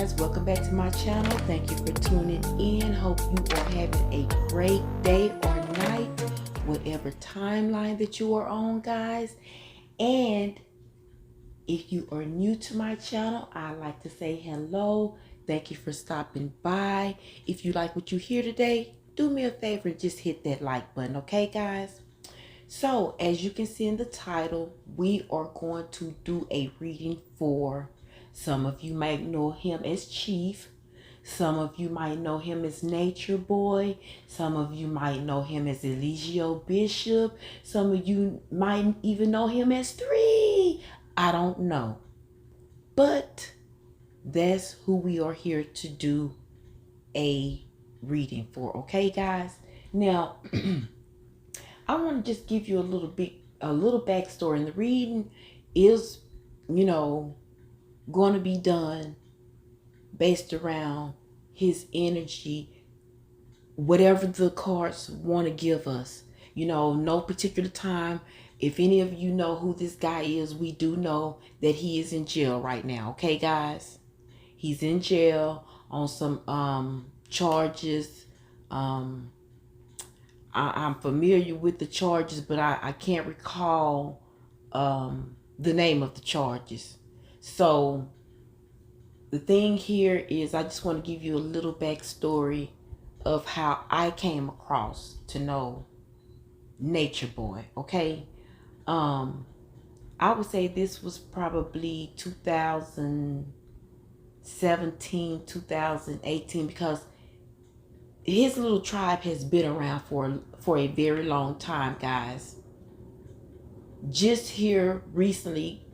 guys, welcome back to my channel. Thank you for tuning in. Hope you are having a great day or night, whatever timeline that you are on, guys. And if you are new to my channel, I'd like to say hello. Thank you for stopping by. If you like what you hear today, do me a favor and just hit that like button, okay guys? So as you can see in the title, we are going to do a reading for some of you might know him as Chief. Some of you might know him as Natureboy. Some of you might know him as Eligio Bishop. Some of you might even know him as 3. I don't know. But that's who we are here to do a reading for. Okay, guys? Now, I want to just give you a little backstory. And the reading is, going to be done based around his energy, whatever the cards want to give us. No particular time. If any of you know who this guy is, we do know that he is in jail right now. Okay, guys? He's in jail on some charges. I'm familiar with the charges, but I can't recall the name of the charges. So the thing here is I just want to give you a little backstory of how I came across to know Natureboy, okay? I would say this was probably 2017, 2018, because his little tribe has been around for a very long time, guys. Just here recently,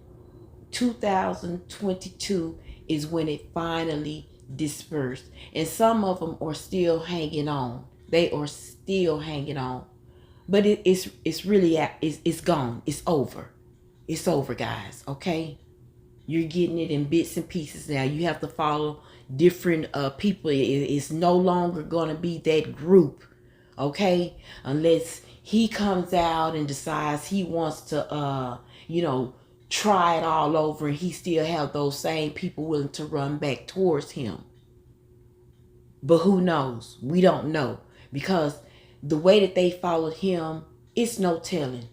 2022 is when it finally dispersed, and some of them are still hanging on. They are still hanging on, but it's really it's gone. It's over. It's over, guys. Okay, you're getting it in bits and pieces now. You have to follow different people. It's no longer going to be that group, okay, unless he comes out and decides he wants to try it all over, and he still have those same people willing to run back towards him. But who knows? We don't know, because the way that they followed him, it's no telling.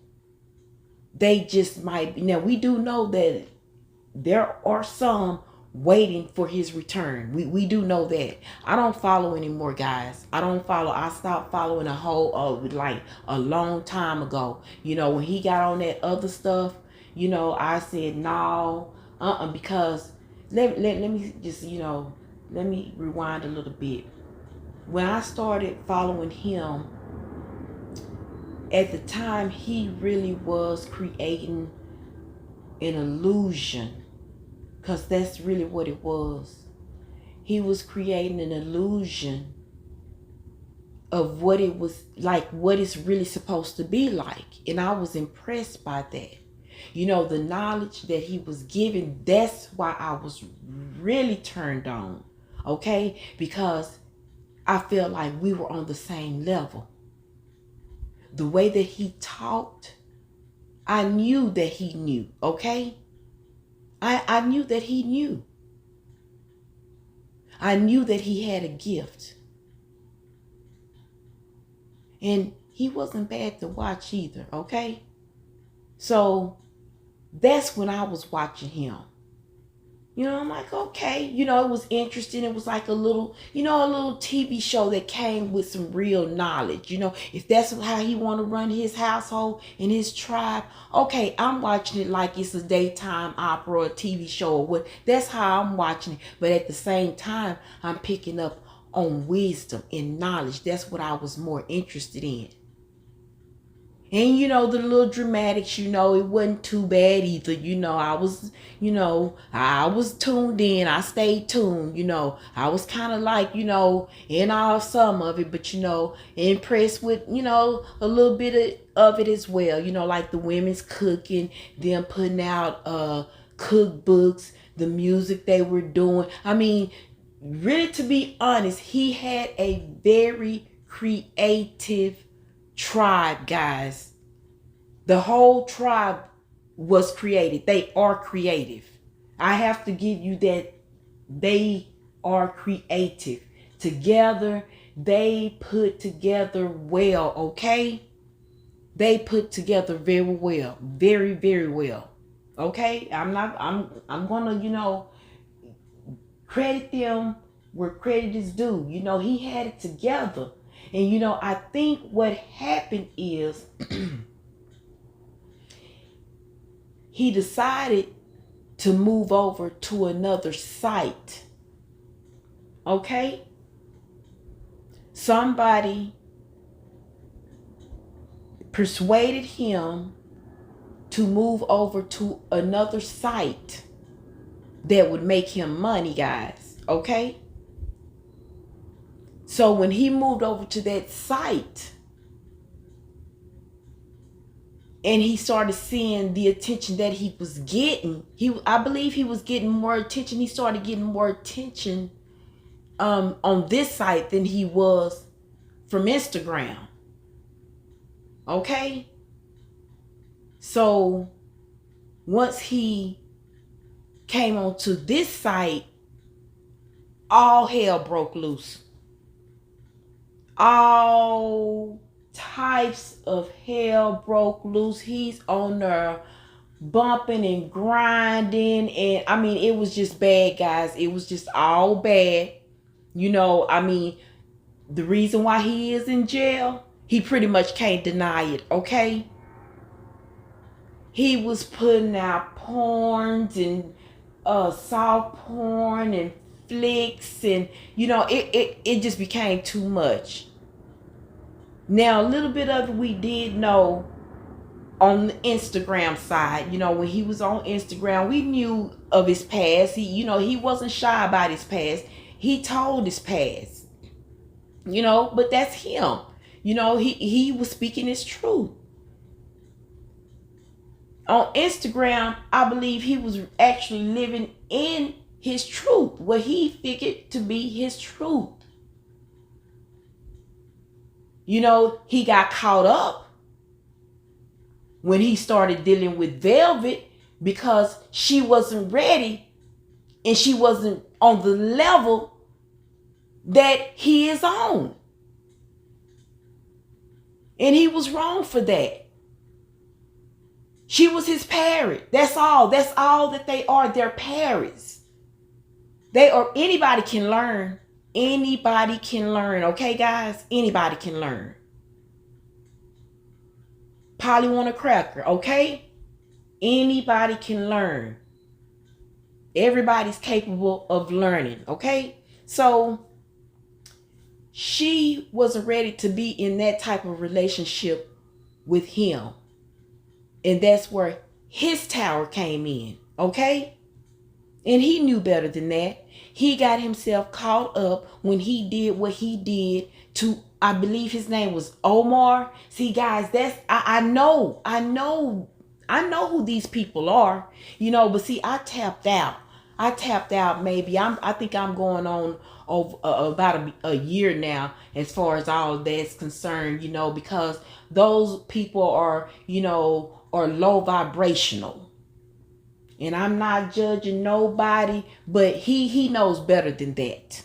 They just might be. Now we do know that there are some waiting for his return. We do know that. I don't follow anymore, guys. I stopped following a long time ago. When he got on that other stuff, I said no, because let me just let me rewind a little bit. When I started following him, at the time he really was creating an illusion, because that's really what it was. He was creating an illusion of what it was like, what it's really supposed to be like. And I was impressed by that. The knowledge that he was giving, that's why I was really turned on. Okay? Because I felt like we were on the same level. The way that he talked, I knew that he knew. Okay? I knew that he knew. I knew that he had a gift. And he wasn't bad to watch either, okay? So that's when I was watching him. I'm like, okay. It was interesting. It was like a little TV show that came with some real knowledge. If that's how he want to run his household and his tribe, okay, I'm watching it like it's a daytime opera or a TV show or what. That's how I'm watching it. But at the same time, I'm picking up on wisdom and knowledge. That's what I was more interested in. And the little dramatics, it wasn't too bad either. I was tuned in. I stayed tuned. I was kind of like, in all some of it, but impressed with, a little bit of it as well. Like the women's cooking, them putting out cookbooks, the music they were doing. I mean, really, to be honest, he had a very creative tribe, guys. The whole tribe was created. They are creative. I have to give you that. They are creative. Together, they put together well, okay? They put together very well. Very, very well. Okay? I'm gonna, credit them where credit is due. He had it together. And I think what happened is he decided to move over to another site. Okay? Somebody persuaded him to move over to another site that would make him money, guys. Okay? So when he moved over to that site and he started seeing the attention that he was getting, I believe he was getting more attention. He started getting more attention on this site than he was from Instagram. Okay? So once he came onto this site, all hell broke loose. All types of hell broke loose. He's on there bumping and grinding, and I mean, it was just bad, guys. It was just all bad. The reason why he is in jail, he pretty much can't deny it, okay? He was putting out porns and soft porn and flicks, and it just became too much. Now, a little bit of it we did know on the Instagram side. When he was on Instagram, we knew of his past. He wasn't shy about his past. He told his past. But that's him. He was speaking his truth. On Instagram, I believe he was actually living in his truth, what he figured to be his truth. He got caught up when he started dealing with Velvet because she wasn't ready and she wasn't on the level that he is on. And he was wrong for that. She was his parrot. That's all. That's all that they are. They're parrots. Anybody can learn. Anybody can learn. Okay, guys? Anybody can learn. Polly want a cracker. Okay? Anybody can learn. Everybody's capable of learning. Okay? So she wasn't ready to be in that type of relationship with him. And that's where his tower came in. Okay? And he knew better than that. He got himself caught up when he did what he did to, I believe his name was Omar. See, guys, I know who these people are, but see, I tapped out maybe. I think I'm going on over about a year now as far as all that's concerned, because those people are, are low vibrational. And I'm not judging nobody, but he knows better than that.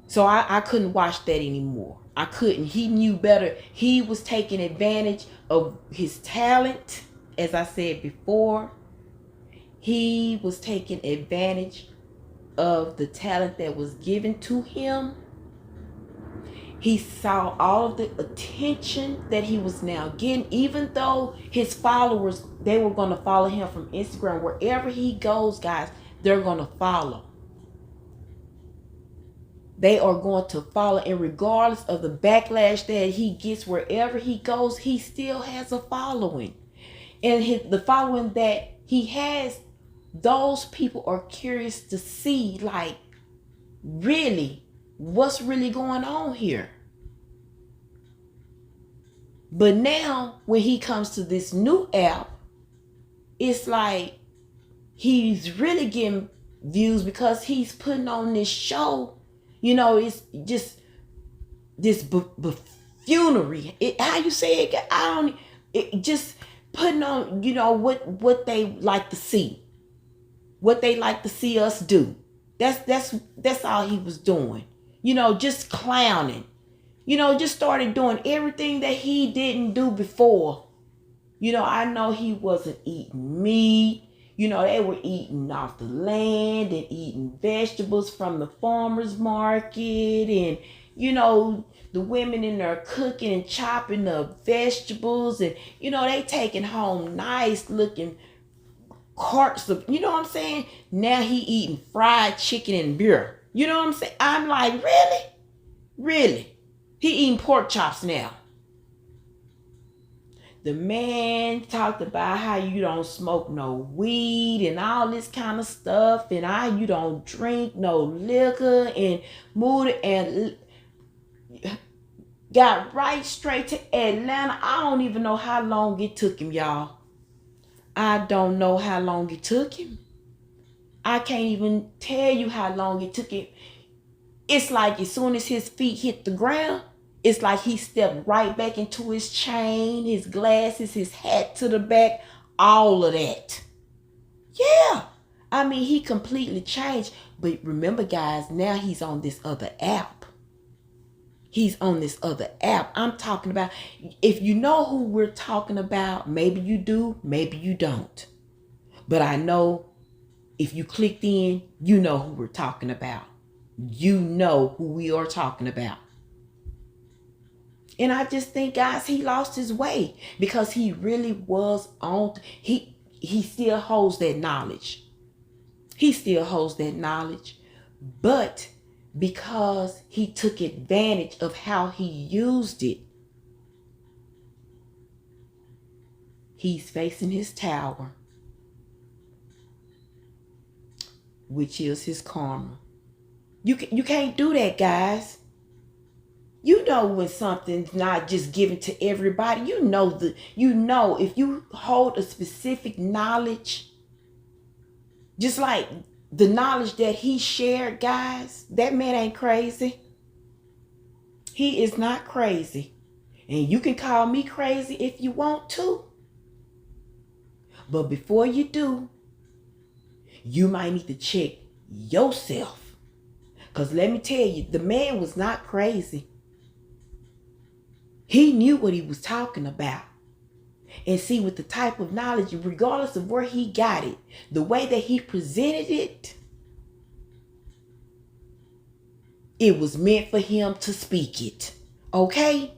So I couldn't watch that anymore. I couldn't. He knew better. He was taking advantage of his talent. As I said before, he was taking advantage of the talent that was given to him. He saw all of the attention that he was now getting, even though his followers, they were going to follow him from Instagram. Wherever he goes, guys, they're going to follow. They are going to follow, and regardless of the backlash that he gets wherever he goes, he still has a following. And the following that he has, those people are curious to see, like, really, what's really going on here? But now, when he comes to this new app, it's like he's really getting views because he's putting on this show. It's just this buffoonery. How you say it? Just putting on, what they like to see. What they like to see us do. That's all he was doing. Just clowning. Just started doing everything that he didn't do before. I know he wasn't eating meat. They were eating off the land and eating vegetables from the farmer's market. And, the women in there cooking and chopping the vegetables. And, they taking home nice looking carts of, you know what I'm saying? Now he eating fried chicken and beer. You know what I'm saying? I'm like, really? Really? He eating pork chops now. The man talked about how you don't smoke no weed and all this kind of stuff, and how you don't drink no liquor, and moved and got right straight to Atlanta. I don't even know how long it took him, y'all. I don't know how long it took him. I can't even tell you how long it took him. It's like as soon as his feet hit the ground, it's like he stepped right back into his chain, his glasses, his hat to the back, all of that. Yeah. I mean, he completely changed. But remember, guys, now he's on this other app. He's on this other app. I'm talking about, if you know who we're talking about, maybe you do, maybe you don't. But I know if you clicked in, you know who we're talking about. You know who we are talking about. And I just think, guys, he lost his way because he really was on. He still holds that knowledge. He still holds that knowledge. But because he took advantage of how he used it, he's facing his tower, which is his karma. You can't do that, guys. You know when something's not just given to everybody. You know if you hold a specific knowledge, just like the knowledge that he shared, guys, that man ain't crazy. He is not crazy. And you can call me crazy if you want to. But before you do, you might need to check yourself. Because let me tell you, the man was not crazy. He knew what he was talking about. And see, with the type of knowledge, regardless of where he got it, the way that he presented it, it was meant for him to speak it. Okay?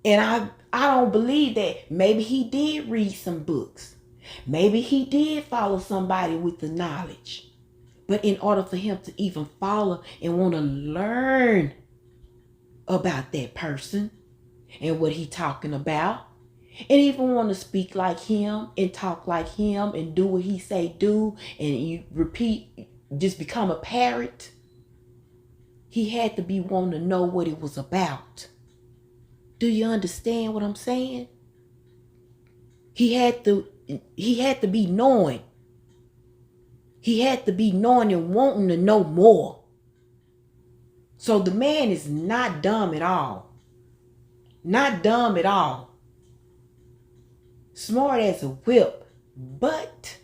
And I don't believe that. Maybe he did read some books. Maybe he did follow somebody with the knowledge. But in order for him to even follow and want to learn about that person and what he talking about, and even want to speak like him and talk like him and do what he say do, and you repeat, just become a parrot, he had to be wanting to know what it was about. Do you understand what I'm saying? He had to be knowing. He had to be knowing and wanting to know more. So the man is not dumb at all. Not dumb at all. Smart as a whip. But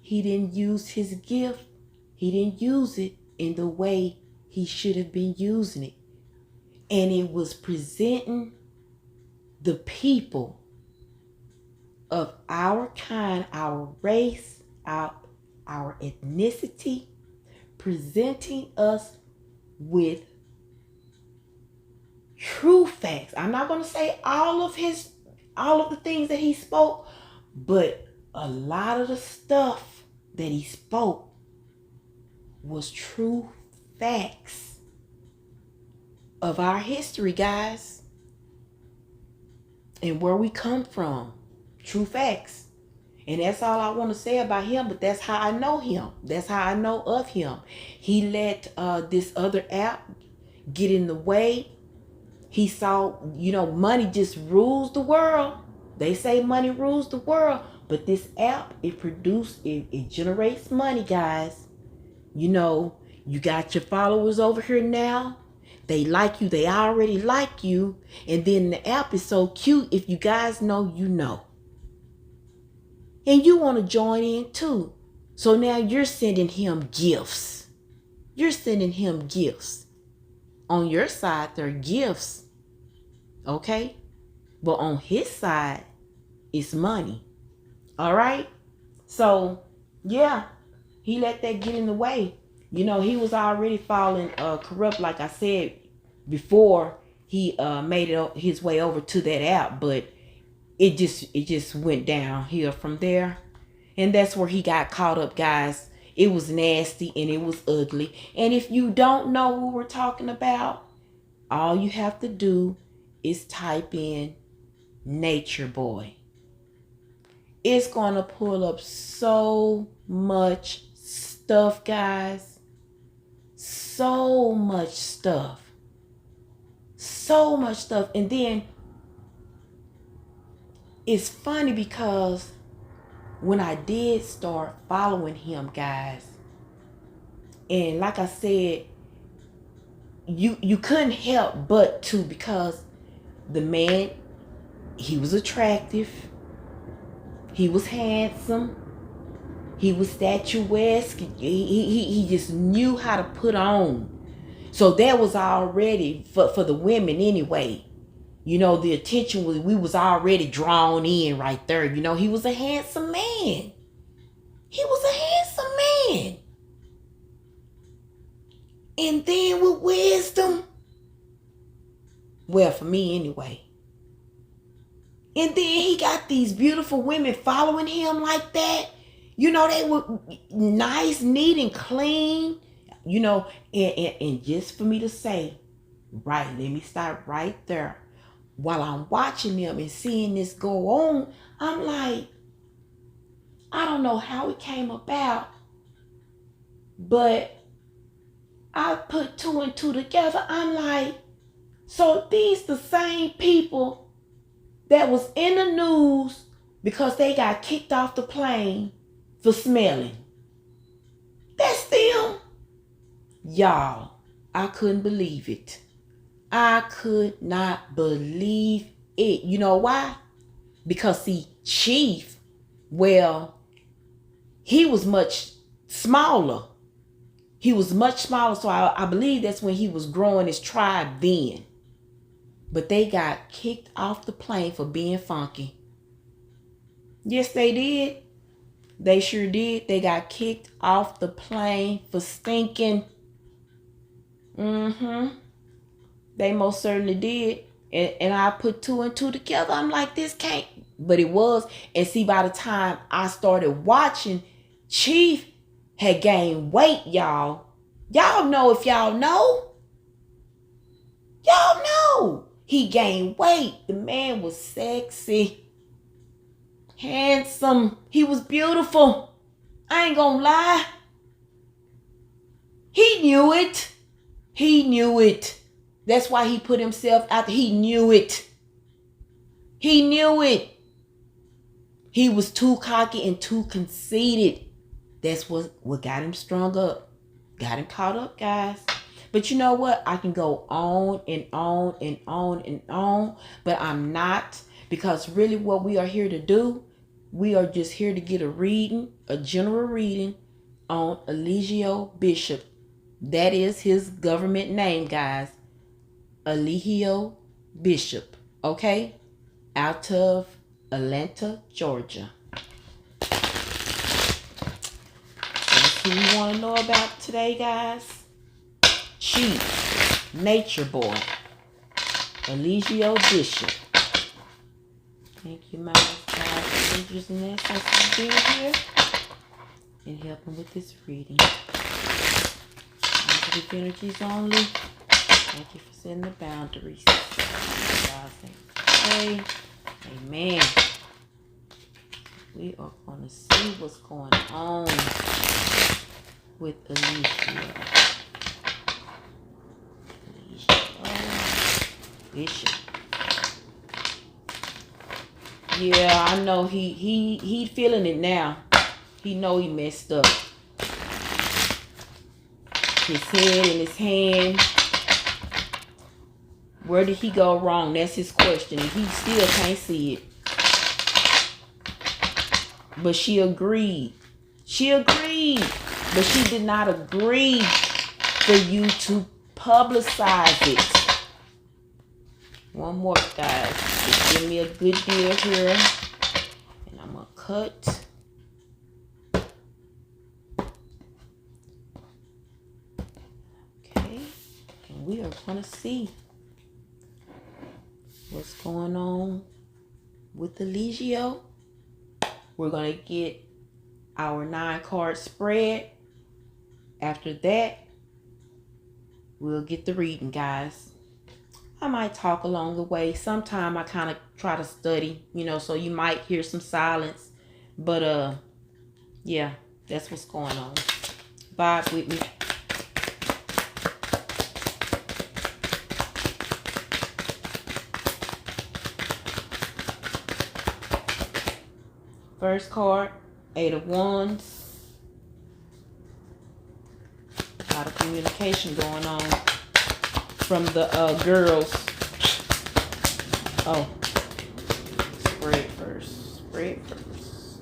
he didn't use his gift. He didn't use it in the way he should have been using it. And it was presenting the people of our kind, our race, our ethnicity, presenting us with true facts. I'm not going to say all of the things that he spoke, but a lot of the stuff that he spoke was true facts of our history, guys, and where we come from. True facts. And that's all I want to say about him, but that's how I know him. That's how I know of him. He let this other app get in the way. He saw, money just rules the world. They say money rules the world, but this app, it generates money, guys. You got your followers over here now. They like you. They already like you. And then the app is so cute. If you guys know, you know. And you want to join in too. So now you're sending him gifts. You're sending him gifts. On your side, they're gifts. Okay? But on his side, it's money. All right? So, yeah, he let that get in the way. You know, he was already falling corrupt, like I said, before he made it his way over to that app. But it just went downhill from there. And that's where he got caught up, guys. It was nasty and it was ugly. And if you don't know who we're talking about, all you have to do is type in Natureboy. It's going to pull up so much stuff, guys. So much stuff. So much stuff. And then it's funny because when I did start following him, guys, and like I said, you couldn't help but to, because the man, he was attractive, he was handsome, he was statuesque, he just knew how to put on. So that was already for the women anyway. You know, the attention we was already drawn in right there. You know, he was a handsome man. He was a handsome man. And then with wisdom. Well, for me anyway. And then he got these beautiful women following him like that. You know, they were nice, neat, and clean. You know, and just for me to say, right, let me start right there. While I'm watching them and seeing this go on, I'm like, I don't know how it came about, but I put two and two together. I'm like, so these the same people that was in the news because they got kicked off the plane for smelling. That's them. Y'all, I couldn't believe it. I could not believe it. You know why? Because see, Chief, well, he was much smaller. He was much smaller, so I believe that's when he was growing his tribe then. But they got kicked off the plane for being funky. Yes, they did. They sure did. They got kicked off the plane for stinking. They most certainly did. And I put two and two together. I'm like, this can't. But it was. And see, by the time I started watching, Chief had gained weight, y'all. Y'all know if y'all know. Y'all know. He gained weight. The man was sexy. Handsome. He was beautiful. I ain't gonna lie. He knew it. He knew it. That's why he put himself out there. He knew it. He knew it. He was too cocky and too conceited. That's what got him strung up. Got him caught up, guys. But you know what? I can go on and on and on and on. But I'm not. Because really what we are here to do, we are just here to get a reading, a general reading on Eligio Bishop. That is his government name, guys. Eligio Bishop. Okay? Out of Atlanta, Georgia. That's who we want to know about today, guys. Chief Natureboy. Eligio Bishop. Thank you, Miles, God, for interest in that since being here and helping with this reading. Positive energies only. Thank you for setting the boundaries. Okay. Amen. We are going to see what's going on with Eligio Bishop. Yeah, I know he feeling it now. He know he messed up. His head in his hand. Where did he go wrong? That's his question. And he still can't see it. But she agreed. She agreed. But she did not agree for you to publicize it. One more, guys. Just give me a good deal here. And I'm going to cut. Okay. And we are going to see what's going on with Eligio. We're going to get our 9-card spread. After that, we'll get the reading, guys. I might talk along the way. Sometime I kind of try to study, so you might hear some silence. But, yeah, that's what's going on. Vibe with me. First card, 8 of Wands. A lot of communication going on from the girls. Oh, spread first. Spread first.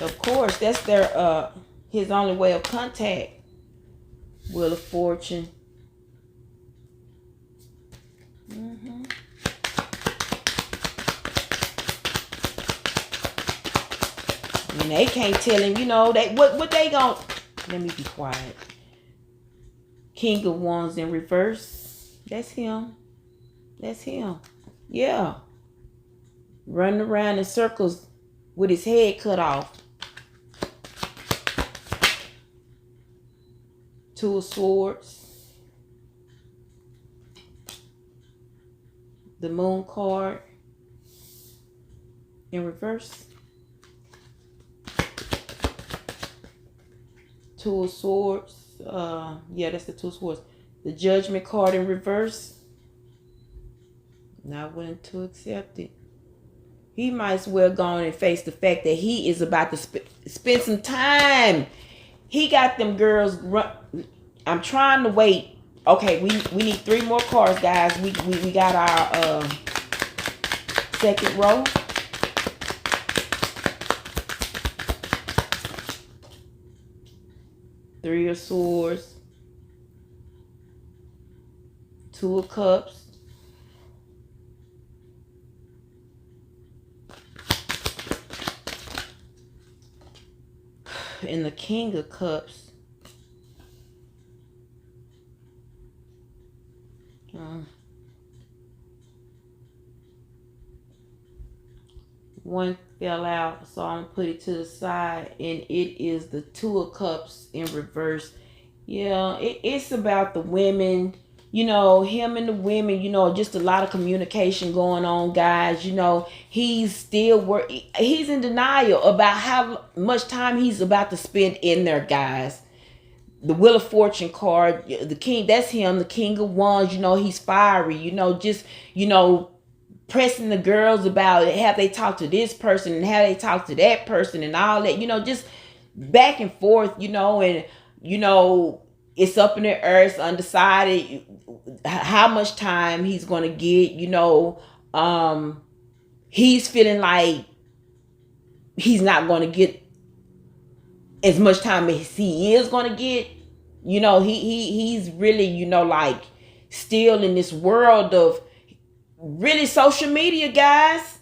Of course, that's their his only way of contact. Wheel of Fortune. And they can't tell him, they what they gon'. Let me be quiet. King of Wands in reverse. That's him. That's him. Yeah. Running around in circles with his head cut off. Two of Swords. The Moon card in reverse. Two of Swords. Yeah, that's the Two of Swords. The Judgment card in reverse. Not willing to accept it. He might as well go on and face the fact that he is about to spend some time. He got them girls. I'm trying to wait. Okay, we need 3 more cards, guys. We got our second row. Three of Swords. Two of Cups. And the King of Cups. One fell out, so I'm gonna put it to the side, and it is the Two of Cups in reverse. Yeah, it's about the women, him and the women, just a lot of communication going on, guys. He's still he's in denial about how much time he's about to spend in there, guys. The Wheel of Fortune card, the king, that's him, the King of Wands. He's fiery, pressing the girls about have they talked to this person and have they talked to that person and all that, just back and forth, and it's up in the air, it's undecided how much time he's gonna get. He's feeling like he's not gonna get as much time as he is gonna get. He's really, like still in this world of really social media, guys.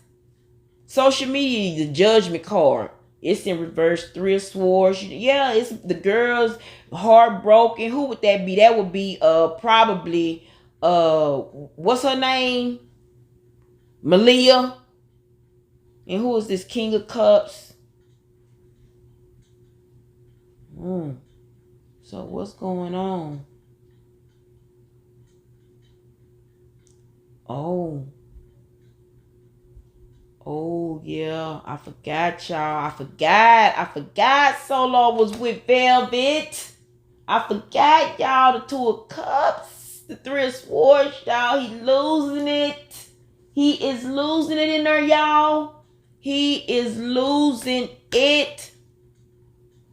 Social media, the Judgment card. It's in reverse. Three of Swords. Yeah, it's the girls heartbroken. Who would that be? That would be probably what's her name? Malia. And who is this King of Cups? So what's going on? Oh yeah, I forgot, y'all. I forgot Solo was with Velvet. I forgot, y'all. The Two of Cups, the Three of Swords, y'all. He losing it. He is losing it in there, y'all. He is losing it.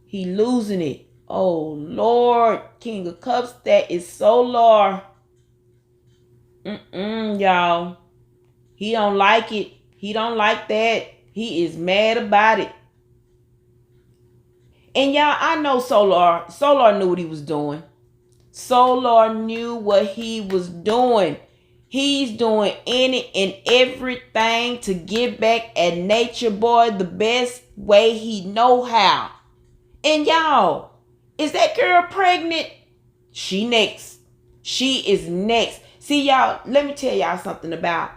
He losing it. Oh, Lord. King of Cups, that is so Lord. Y'all. He don't like it. He don't like that. He is mad about it. And y'all, I know Solar knew what he was doing. Solar knew what he was doing. He's doing any and everything to get back at Natureboy the best way he know how. And y'all, is that girl pregnant? She next. She is next. See, y'all, let me tell y'all something about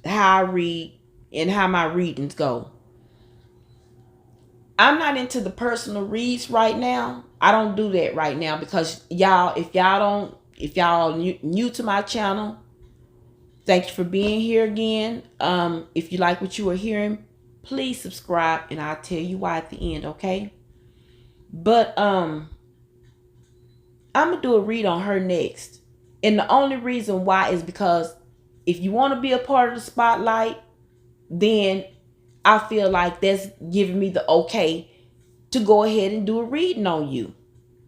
how I read and how my readings go. I'm not into the personal reads right now. I don't do that right now because y'all, if y'all new to my channel, thank you for being here again. If you like what you are hearing, please subscribe and I'll tell you why at the end, okay? But I'm gonna do a read on her next. And the only reason why is because if you want to be a part of the spotlight, then I feel like that's giving me the okay to go ahead and do a reading on you.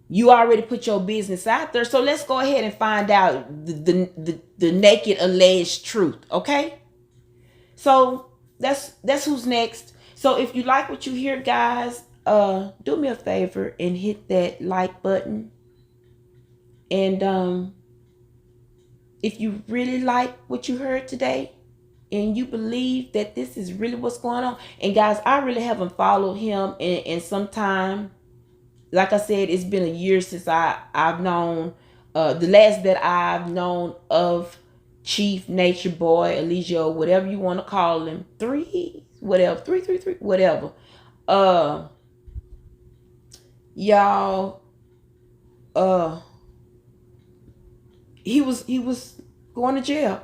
You already put your business out there, so let's go ahead and find out the naked alleged truth, okay? So that's who's next. So if you like what you hear, guys, do me a favor and hit that like button. And if you really like what you heard today and you believe that this is really what's going on, and guys, I really haven't followed him in some time. Like I said, it's been a year since I've known the last that I've known of Chief Natureboy, Eligio, whatever you want to call him. Three, whatever. Y'all, he was going to jail.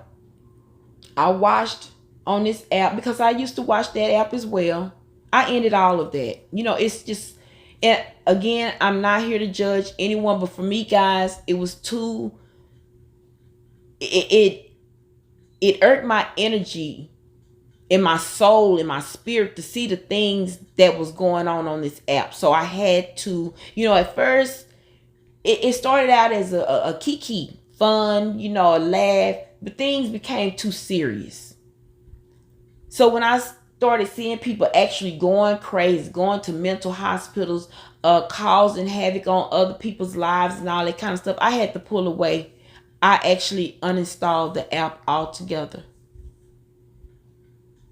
I watched on this app because I used to watch that app as well. I ended all of that. You know, it's just, and again, I'm not here to judge anyone, but for me, guys, it was too, it irked my energy in my soul, in my spirit to see the things that was going on this app. So I had to, you know, at first, it started out as a kiki, fun, you know, a laugh, but things became too serious. So when I started seeing people actually going crazy, going to mental hospitals, causing havoc on other people's lives and all that kind of stuff, I had to pull away. I actually uninstalled the app altogether.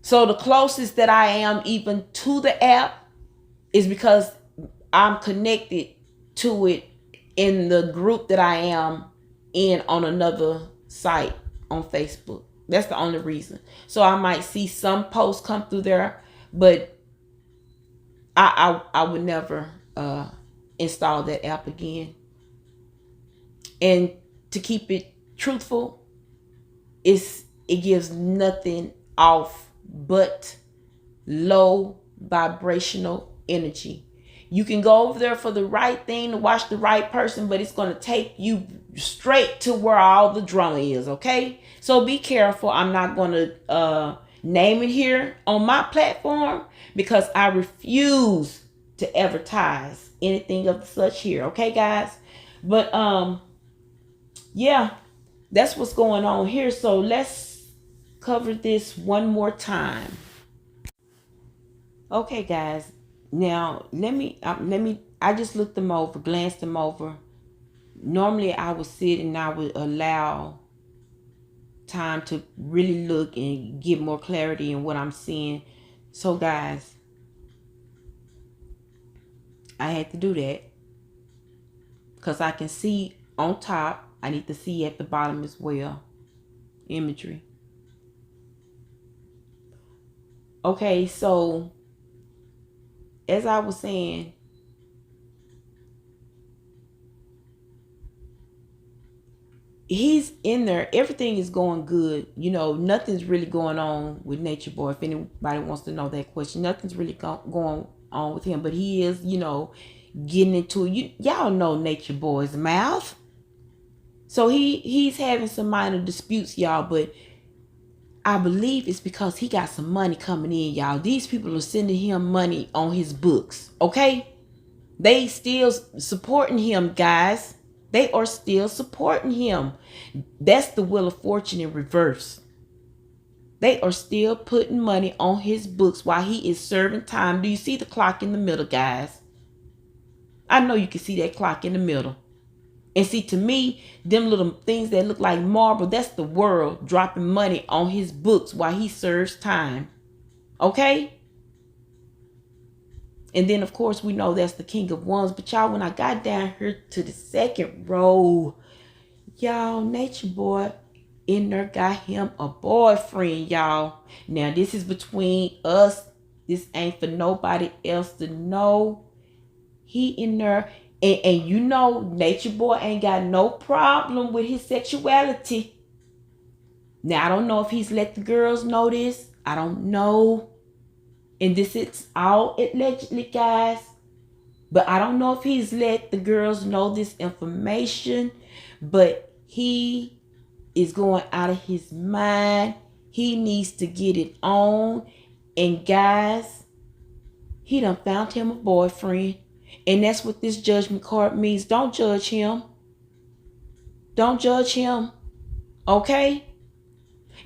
So the closest that I am even to the app is because I'm connected to it in the group that I am in on another site on Facebook. That's the only reason. So I might see some posts come through there, but I would never install that app again. And to keep it truthful, it gives nothing off but low vibrational energy. You can go over there for the right thing to watch the right person, but it's going to take you straight to where all the drama is, okay? So be careful. I'm not going to name it here on my platform because I refuse to advertise anything of such here, okay, guys? But yeah, that's what's going on here. So let's cover this one more time. Okay, guys. Now let me. I just looked them over, glanced them over. Normally, I would sit and I would allow time to really look and get more clarity in what I'm seeing. So, guys, I had to do that because I can see on top. I need to see at the bottom as well. Imagery. Okay, so as I was saying, he's in there. Everything is going good. You know, nothing's really going on with Natureboy. If anybody wants to know that question, nothing's really going on with him. But he is, you know, getting into y'all know Natureboy's mouth. So he's having some minor disputes, y'all. But I believe it's because he got some money coming in, y'all. These people are sending him money on his books, okay? They still supporting him, guys. They are still supporting him. That's the Wheel of Fortune in reverse. They are still putting money on his books while he is serving time. Do you see the clock in the middle, guys? I know you can see that clock in the middle. And see, to me, them little things that look like marble, that's the world dropping money on his books while he serves time. Okay? And then, of course, we know that's the King of Wands. But y'all, when I got down here to the second row, y'all, Nature Boy in there got him a boyfriend, y'all. Now, this is between us. This ain't for nobody else to know. He in there. And you know, Nature Boy ain't got no problem with his sexuality. Now, I don't know if he's let the girls know this. I don't know. And this is all allegedly, guys. But I don't know if he's let the girls know this information. But he is going out of his mind. He needs to get it on. And guys, he done found him a boyfriend. And that's what this judgment card means. Don't judge him. Don't judge him. Okay?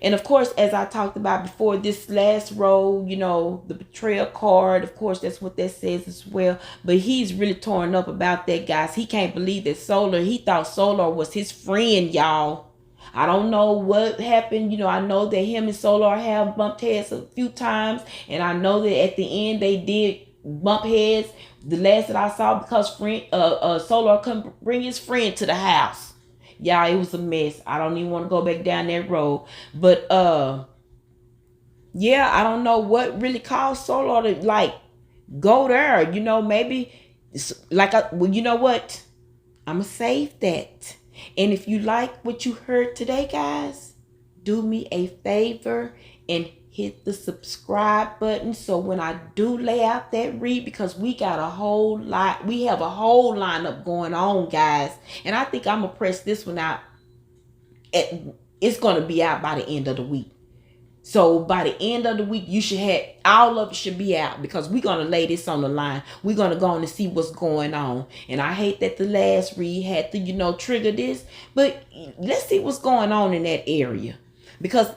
And of course, as I talked about before, this last row, you know, the betrayal card, of course, that's what that says as well. But he's really torn up about that, guys. He can't believe that he thought Solar was his friend, y'all. I don't know what happened. You know, I know that him and Solar have bumped heads a few times. And I know that at the end they did bump heads. The last that I saw, because Solar couldn't bring his friend to the house. Y'all, it was a mess. I don't even want to go back down that road. But yeah, I don't know what really caused Solar to like go there. You know, maybe like well, you know what? I'ma save that. And if you like what you heard today, guys, do me a favor and hit the subscribe button, so when I do lay out that read, because we got a whole lot, we have a whole lineup going on, guys. And I think I'm gonna press this one out. It's gonna be out by the end of the week. So by the end of the week, you should have all of it should be out, because we're gonna lay this on the line. We're gonna go on and see what's going on. And I hate that the last read had to, you know, trigger this, but let's see what's going on in that area. Because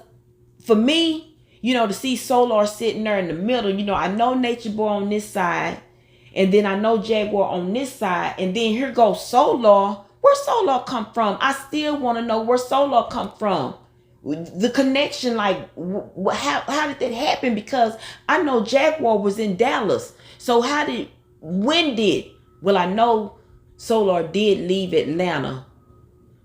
for me, you know, to see Solar sitting there in the middle, you know, I know Nature Boy on this side, and then I know Jaguar on this side, and then here goes Solar. Where Solar come from? I still want to know where Solar come from. The connection, like, how did that happen? Because I know Jaguar was in Dallas. So well, I know Solar did leave Atlanta.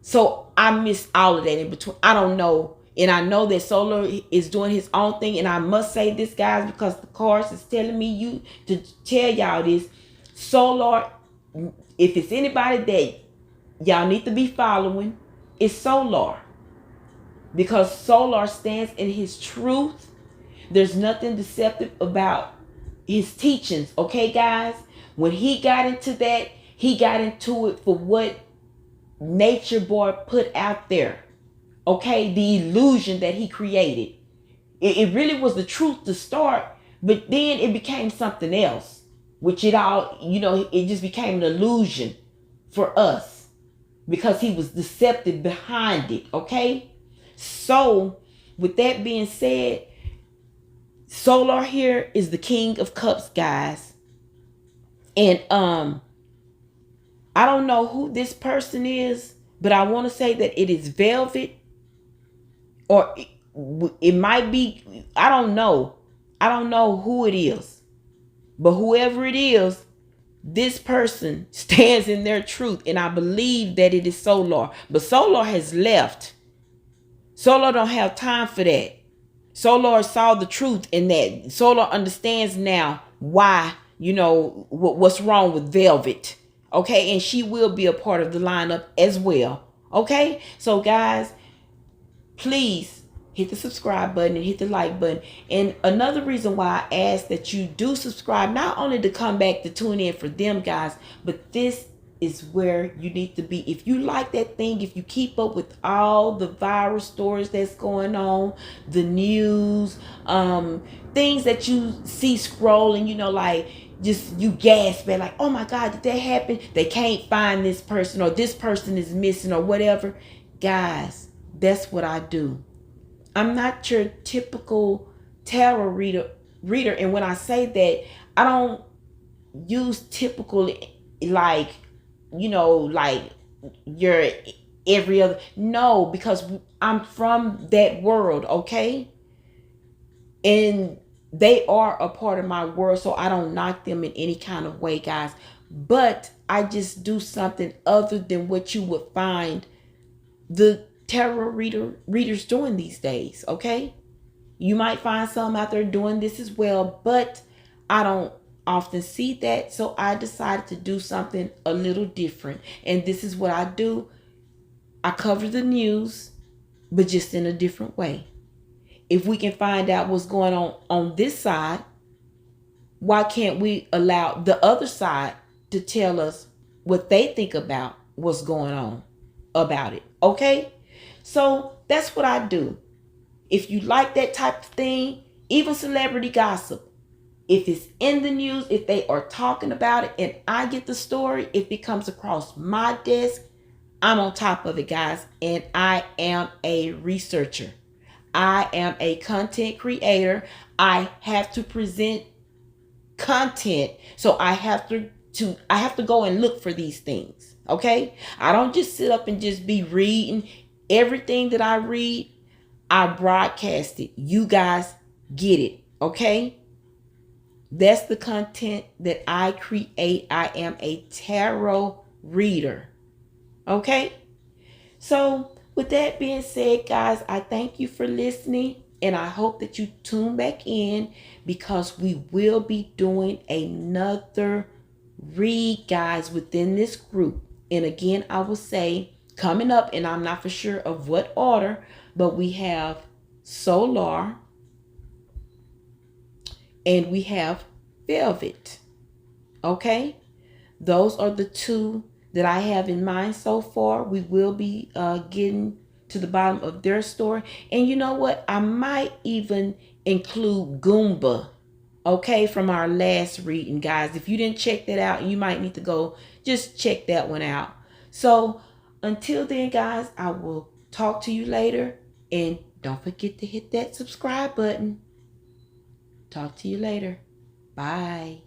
So I missed all of that in between. I don't know. And I know that Solar is doing his own thing. And I must say this, guys, because the cards is telling me to tell y'all this. Solar, if it's anybody that y'all need to be following, it's Solar. Because Solar stands in his truth. There's nothing deceptive about his teachings. Okay, guys? When he got into that, he got into it for what Nature Boy put out there. Okay? The illusion that he created. It really was the truth to start, but then it became something else. Which it all, you know, it just became an illusion for us. Because he was deceptive behind it. Okay? So, with that being said, Solar here is the King of Cups, guys. And I don't know who this person is, but I want to say that it is Velvet, or it might be, I don't know. I don't know who it is. But whoever it is, this person stands in their truth, and I believe that it is Solar. But Solar has left. Solar don't have time for that. Solar saw the truth in that. Solar understands now why, you know, what's wrong with Velvet. Okay, and she will be a part of the lineup as well. Okay, so guys, please hit the subscribe button and hit the like button. And another reason why I ask that you do subscribe, not only to come back to tune in for them, guys, but this is where you need to be. If you like that thing, if you keep up with all the viral stories that's going on, the news, things that you see scrolling, you know, like just you gasp at like, oh my God, did that happen? They can't find this person, or this person is missing, or whatever. Guys, that's what I do. I'm not your typical tarot reader, and when I say that, I don't use typical like, like your every other. No, because I'm from that world, okay? And they are a part of my world, so I don't knock them in any kind of way, guys. But I just do something other than what you would find the tarot readers doing these days, okay? You might find some out there doing this as well, but I don't often see that, so I decided to do something a little different. And this is what I do. I cover the news, but just in a different way. If we can find out what's going on this side, why can't we allow the other side to tell us what they think about what's going on about it? Okay? So that's what I do. If you like that type of thing, even celebrity gossip, if it's in the news, if they are talking about it and I get the story, if it comes across my desk, I'm on top of it, guys. And I am a researcher. I am a content creator. I have to present content. So I have to go and look for these things. Okay? I don't just sit up and just be reading. Everything that I read, I broadcast it. You guys get it. Okay? That's the content that I create. I am a tarot reader. Okay? So, with that being said, guys, I thank you for listening, and I hope that you tune back in, because we will be doing another read, guys, within this group. And again, I will say, coming up, and I'm not for sure of what order, but we have Solar and we have Velvet. Okay? Those are the two that I have in mind so far. We will be getting to the bottom of their story. And you know what? I might even include Goomba, okay, from our last reading, guys. If you didn't check that out, you might need to go just check that one out. So until then, guys, I will talk to you later. And don't forget to hit that subscribe button. Talk to you later. Bye.